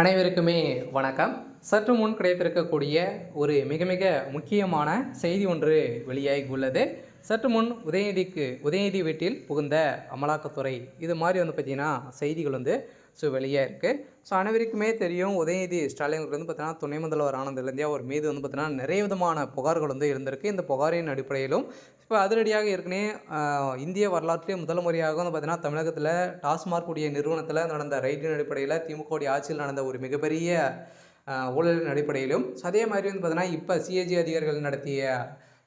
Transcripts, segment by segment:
அனைவருக்குமே வணக்கம். சற்று முன் கிடைத்திருக்கக்கூடிய ஒரு மிக மிக முக்கியமான செய்தி ஒன்று வெளியாகி உள்ளது. சற்று முன் உதயநிதி வீட்டில் புகுந்த அமலாக்கத்துறை இது மாதிரி பார்த்திங்கன்னா செய்திகள் வெளியாக இருக்குது. அனைவருக்குமே தெரியும், உதயநிதி ஸ்டாலின் பார்த்தீங்கன்னா துணை முதல்வர் ஆனதுலேருந்தே அவர் மீது பார்த்தீங்கன்னா நிறைய விதமான புகார்கள் இருந்திருக்கு. இந்த புகாரின் அடிப்படையிலும் இப்போ அதிரடியாக ஏற்கனவே இந்திய வரலாற்றிலே முதல் முறையாக பார்த்தீங்கன்னா தமிழகத்தில் டாஸ்மாக் உடைய நிறுவனத்தில் நடந்த ரைடின் அடிப்படையில் திமுக ஆட்சியில் நடந்த ஒரு மிகப்பெரிய ஊழலின் அடிப்படையிலும், அதே மாதிரி பார்த்தீங்கன்னா இப்போ சிஏஜி அதிகாரிகள் நடத்திய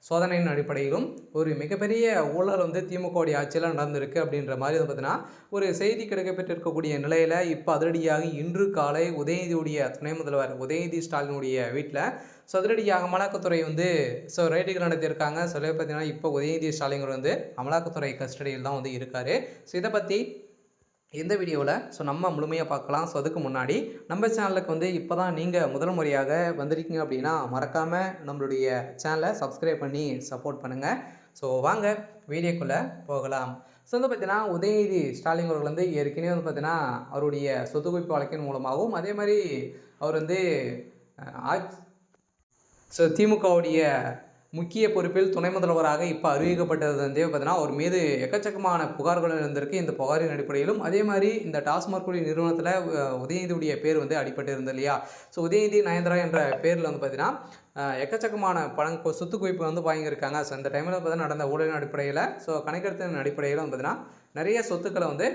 சோதனையின் அடிப்படையிலும் ஒரு மிகப்பெரிய ஊழல் திமுக ஆட்சியில் நடந்திருக்கு அப்படின்ற மாதிரி பார்த்தீங்கன்னா ஒரு செய்தி கிடைக்கப்பட்டிருக்கக்கூடிய நிலையில் இப்போ அதிரடியாக இன்று காலை உதயநிதியுடைய துணை முதல்வர் உதயநிதி ஸ்டாலினுடைய வீட்டில் அதிரடியாக அமலாக்கத்துறை ரைடுகள் நடத்தியிருக்காங்க. பார்த்தீங்கன்னா இப்போ உதயநிதி ஸ்டாலின் அமலாக்கத்துறை கஸ்டடியில் தான் இருக்கார். இதை பற்றி இந்த வீடியோவில் நம்ம முழுமையாக பார்க்கலாம். அதுக்கு முன்னாடி நம்ம சேனலுக்கு இப்போ தான் நீங்கள் முதல் முறையாக வந்திருக்கீங்க அப்படின்னா மறக்காமல் நம்மளுடைய சேனலை சப்ஸ்கிரைப் பண்ணி சப்போர்ட் பண்ணுங்கள். வாங்க வீடியோக்குள்ளே போகலாம். பார்த்தீங்கன்னா உதயநிதி ஸ்டாலின் அவர்கள் ஏற்கனவே பார்த்தீங்கன்னா அவருடைய சொத்து குவிப்பு வழக்கின் மூலமாகவும் அதே மாதிரி அவர் திமுகவுடைய முக்கிய பொறுப்பில் துணை முதல்வராக இப்போ அறிவிக்கப்பட்டது பார்த்தீங்கன்னா அவர் மீது எக்கச்சக்கமான புகார்கள் இருந்திருக்கு. இந்த புகாரின் அடிப்படையிலும் அதே மாதிரி இந்த டாஸ்மாக் நிறுவனத்தில் உதயநிதியுடைய பேர் அடிபட்டு இருந்தது இல்லையா. உதயநிதி நயன்தாரா என்ற பேரில் பார்த்தீங்கன்னா எக்கச்சக்கமான சொத்து குவிப்பு வாங்கியிருக்காங்க. இந்த டைமில் பார்த்தீங்கன்னா நடந்த ஊழலின் அடிப்படையில் கணக்கெடுத்தின் அடிப்படையில் பார்த்தீங்கன்னா நிறைய சொத்துக்களை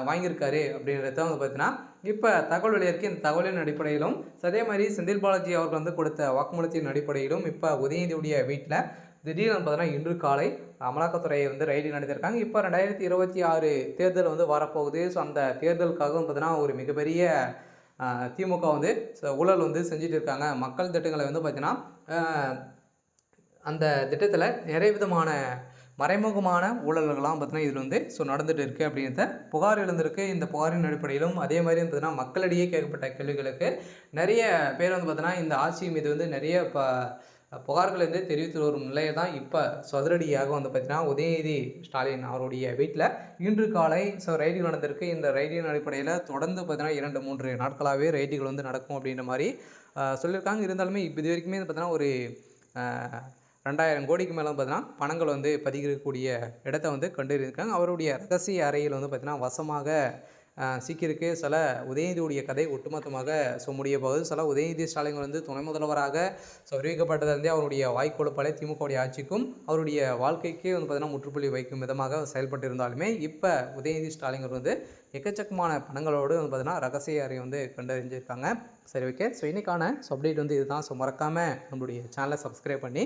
வாங்கியிருக்காரு அப்படின்றத பார்த்தீங்கன்னா இப்போ தகவல் வெளியிருக்கு. இந்த தகவலின் அடிப்படையிலும் அதே மாதிரி செந்தில் பாலாஜி அவர்கள் கொடுத்த வாக்குமூலத்தின் அடிப்படையிலும் இப்போ உதயநிதியுடைய வீட்டில் திடீர்னு பார்த்தீங்கன்னா இன்று காலை அமலாக்கத்துறை ரைடு நடத்தியிருக்காங்க. இப்போ 2026 தேர்தல் வரப்போகுது. அந்த தேர்தலுக்காகவும் பார்த்தீங்கன்னா ஒரு மிகப்பெரிய திமுக ஊழல் செஞ்சுட்டு இருக்காங்க. மக்கள் திட்டங்களை பார்த்தீங்கன்னா அந்த திட்டத்தில் நிறைய விதமான மறைமுகமான ஊழல்கள்லாம் பார்த்தீங்கன்னா இதில் நடந்துகிட்டு இருக்குது அப்படின்றத புகார் எழுந்திருக்கு. இந்த புகாரின் அடிப்படையிலும் அதே மாதிரி பார்த்தீங்கன்னா மக்களிடையே கேட்கப்பட்ட கேள்விகளுக்கு நிறைய பேர் பார்த்தீங்கன்னா இந்த ஆட்சி மீது நிறைய புகார்கள் தெரிவித்து வரும் நிலையை தான் இப்போ அதிரடியாக பார்த்தீங்கன்னா உதயநிதி ஸ்டாலின் அவருடைய வீட்டில் இன்று காலை ரைடு நடந்திருக்கு. இந்த ரைடின் அடிப்படையில் தொடர்ந்து பார்த்தீங்கன்னா 2-3 நாட்களாகவே ரைடுகள் நடக்கும் அப்படின்ற மாதிரி சொல்லியிருக்காங்க. இருந்தாலுமே இப்போ இது வரைக்குமே பார்த்தீங்கன்னா ஒரு 2000 கோடிக்கு மேலே பார்த்தீங்கன்னா பணங்கள் பதிக்கக்கூடிய இடத்த கண்டறியிருக்காங்க. அவருடைய ரகசிய அறையில் பார்த்தீங்கன்னா வசமாக சிக்கியிருக்கு. சில உதயநிதியுடைய கதை ஒட்டுமொத்தமாக முடிய போகுது. சில உதயநிதி ஸ்டாலின் துணை முதல்வராக அறிவிக்கப்பட்டதிலிருந்தே அவருடைய வாய்க்கொழுப்பாலே திமுக ஆட்சிக்கும் அவருடைய வாழ்க்கைக்கு பார்த்தீங்கன்னா முற்றுப்புள்ளி வைக்கும் விதமாக செயல்பட்டு இருந்தாலுமே இப்போ உதயநிதி ஸ்டாலின் எக்கச்சக்கமான பணங்களோடு பார்த்தீங்கன்னா ரகசிய அறை கண்டறிஞ்சிருக்காங்க. சரி, ஓகே. இன்னைக்கான அப்டேட் இதுதான். மறக்காமல் நம்மளுடைய சேனலை சப்ஸ்கிரைப் பண்ணி